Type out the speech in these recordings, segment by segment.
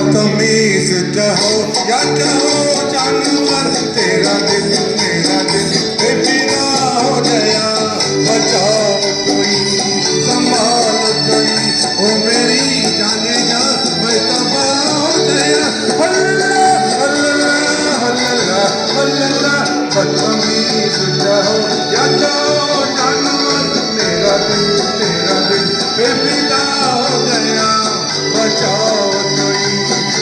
बदतमीज चाहो या चाहो जानवर, तेरा दिल मेरा दिल बेफिदा हो गया। बचाओ कोई, संभाल कोई, ओ मेरी जाने जा, मैं तबाह हो गया। अल्लाह अल्लाह अल्लाह अल्लाह, बदतमीज चाहो या चाहो जानवर, मेरा दिल तेरा दिल बेफिदा हो गया। बचाओ कोई,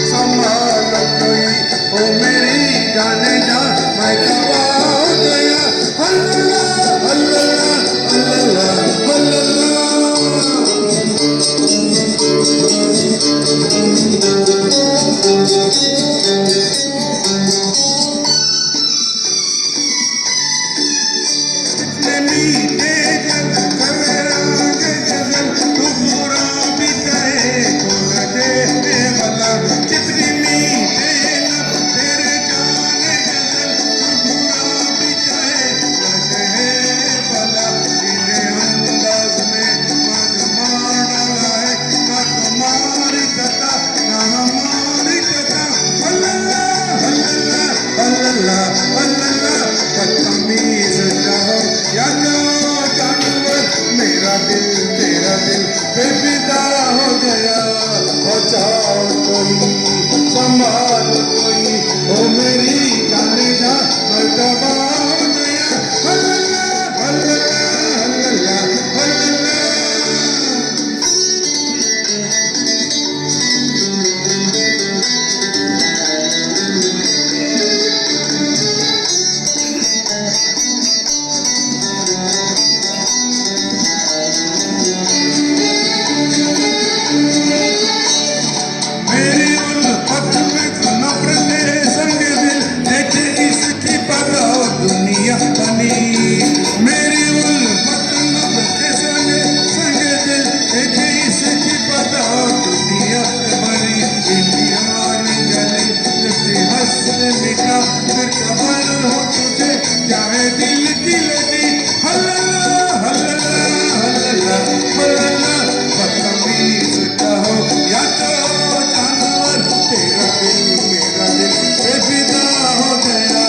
संभालो कोई, ओ मेरी जाने जा, मैं तबाह हो गया। अल्लाह अल्लाह अल्लाह अल्लाह। कितने मीठे जल कवेरा के गजल, तू पूरा भी कहे तो न देने वाला। कितनी मीठे लब तेरे जाने गजल, तू पूरा भी कहे न कहे वाला। इन्हें अंदाज में मज मार डाला है, ना तुम्हारी कथा ना हमारी कथा। अल्लाह अल्लाह अल्लाह अल्लाह, बदतमीज चाहो या चाहो जानवर, मेरा दिल तेरा दिल बेफिदा हो गया। बचाओ कोई, संभाल कोई, ओ मेरी जाने जा, मैं तबाह हो गया। अल्लाह अल्लाह अल्लाह अल्लाह। मेरी उल्फत में नफरतें संग दिल, देखे इसकी बगाओ दुनिया बनी। मेरी उल्फत नफरतें संग दिल, देखे इसकी बगाओ दुनिया बनी। इंडियानी गली जैसे हंस मिटा, फिर खबर हो तुझे चाहे दिल की लगी। अल्लाह अल्लाह अल्लाह अल्लाह, बदतमीज चाहो या चाहो जानवर, तेरा दिल मेरा दिल बेफिदा हो गया।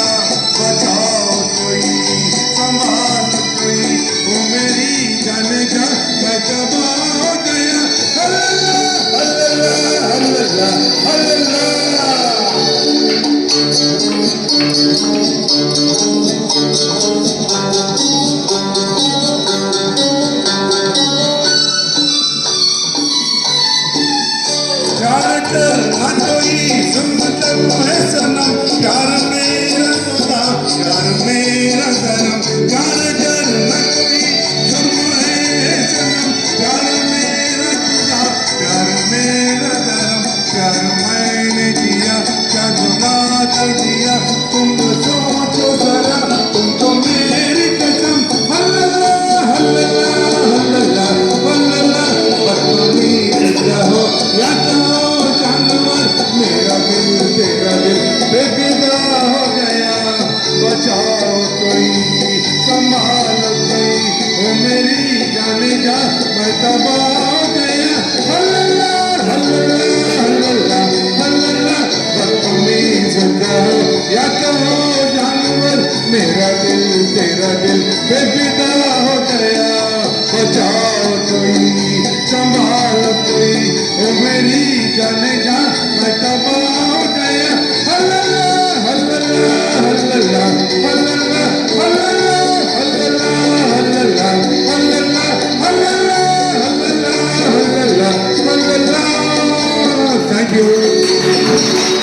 बचाओ कोई, संभाल कोई, वो मेरी जाने जा, मैं तबाह हो गया। अल्लाह अल्लाह अल्लाह अल्लाह। प्यार करना कोई सुन है सनम, प्यार